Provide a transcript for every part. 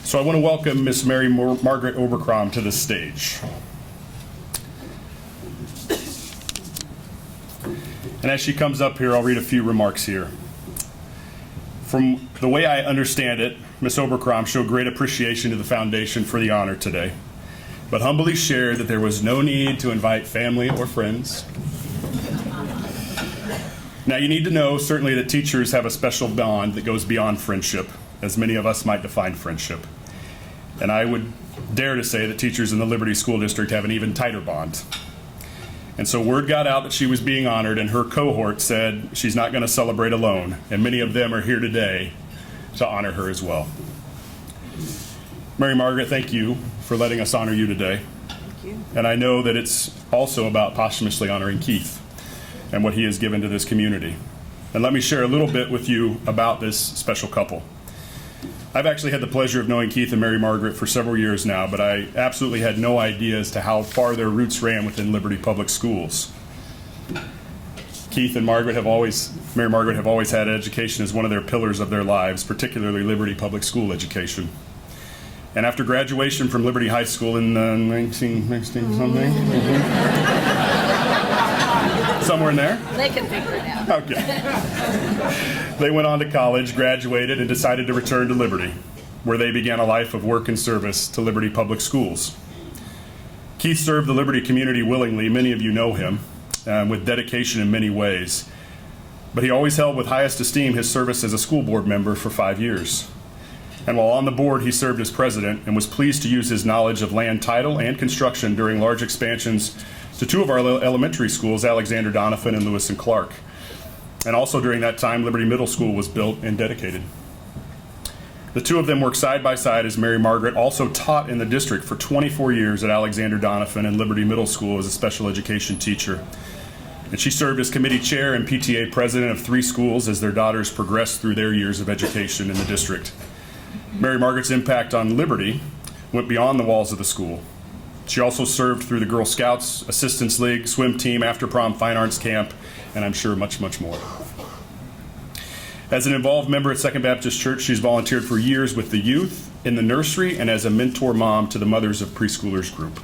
So I want to welcome Miss Margaret Oberkrom to the stage. And as she comes up here, I'll read a few remarks here. From the way I understand it, Ms. Oberkrom showed great appreciation to the foundation for the honor today, but humbly shared that there was no need to invite family or friends. Now, you need to know, certainly, that teachers have a special bond that goes beyond friendship, as many of us might define friendship. And I would dare to say that teachers in the Liberty School District have an even tighter bond. And so word got out that she was being honored, and her cohort said she's not going to celebrate alone, and many of them are here today to honor her as well. Mary Margaret, thank you for letting us honor you today. Thank you. And I know that it's also about posthumously honoring Keith and what he has given to this community. And let me share a little bit with you about this special couple. I've actually had the pleasure of knowing Keith and Mary Margaret for several years now, but I absolutely had no idea as to how far their roots ran within Liberty Public Schools. Keith and Mary Margaret have always had education as one of their pillars of their lives, particularly Liberty Public School education. And after graduation from Liberty High School in 1960 something, somewhere in there? They can figure it out. Okay. They went on to college, graduated, and decided to return to Liberty, where they began a life of work and service to Liberty Public Schools. Keith served the Liberty community willingly. Many of you know him, with dedication in many ways. But he always held with highest esteem his service as a school board member for 5 years. And while on the board, he served as president and was pleased to use his knowledge of land title and construction during large expansions to two of our elementary schools, Alexander Donovan and Lewis and Clark. And also during that time, Liberty Middle School was built and dedicated. The two of them worked side by side as Mary Margaret also taught in the district for 24 years at Alexander Donovan and Liberty Middle School as a special education teacher. And she served as committee chair and PTA president of 3 schools as their daughters progressed through their years of education in the district. Mary Margaret's impact on Liberty went beyond the walls of the school. She also served through the Girl Scouts, Assistance League, swim team, after prom fine arts camp, and I'm sure much, much more. As an involved member at Second Baptist Church, she's volunteered for years with the youth, in the nursery, and as a mentor mom to the Mothers of Preschoolers group.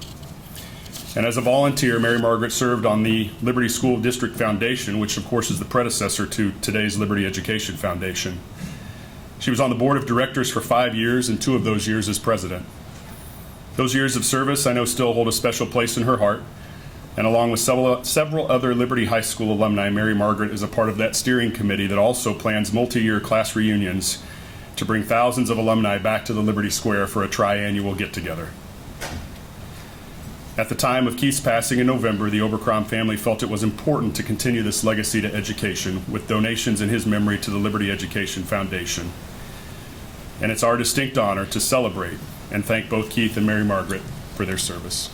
And as a volunteer, Mary Margaret served on the Liberty School District Foundation, which of course is the predecessor to today's Liberty Education Foundation. She was on the board of directors for 5 years, and 2 of those years as president. Those years of service I know still hold a special place in her heart, and along with several other Liberty High School alumni, Mary Margaret is a part of that steering committee that also plans multi-year class reunions to bring thousands of alumni back to the Liberty Square for a tri-annual get-together. At the time of Keith's passing in November, the Oberkrom family felt it was important to continue this legacy to education with donations in his memory to the Liberty Education Foundation. And it's our distinct honor to celebrate and thank both Keith and Mary Margaret for their service.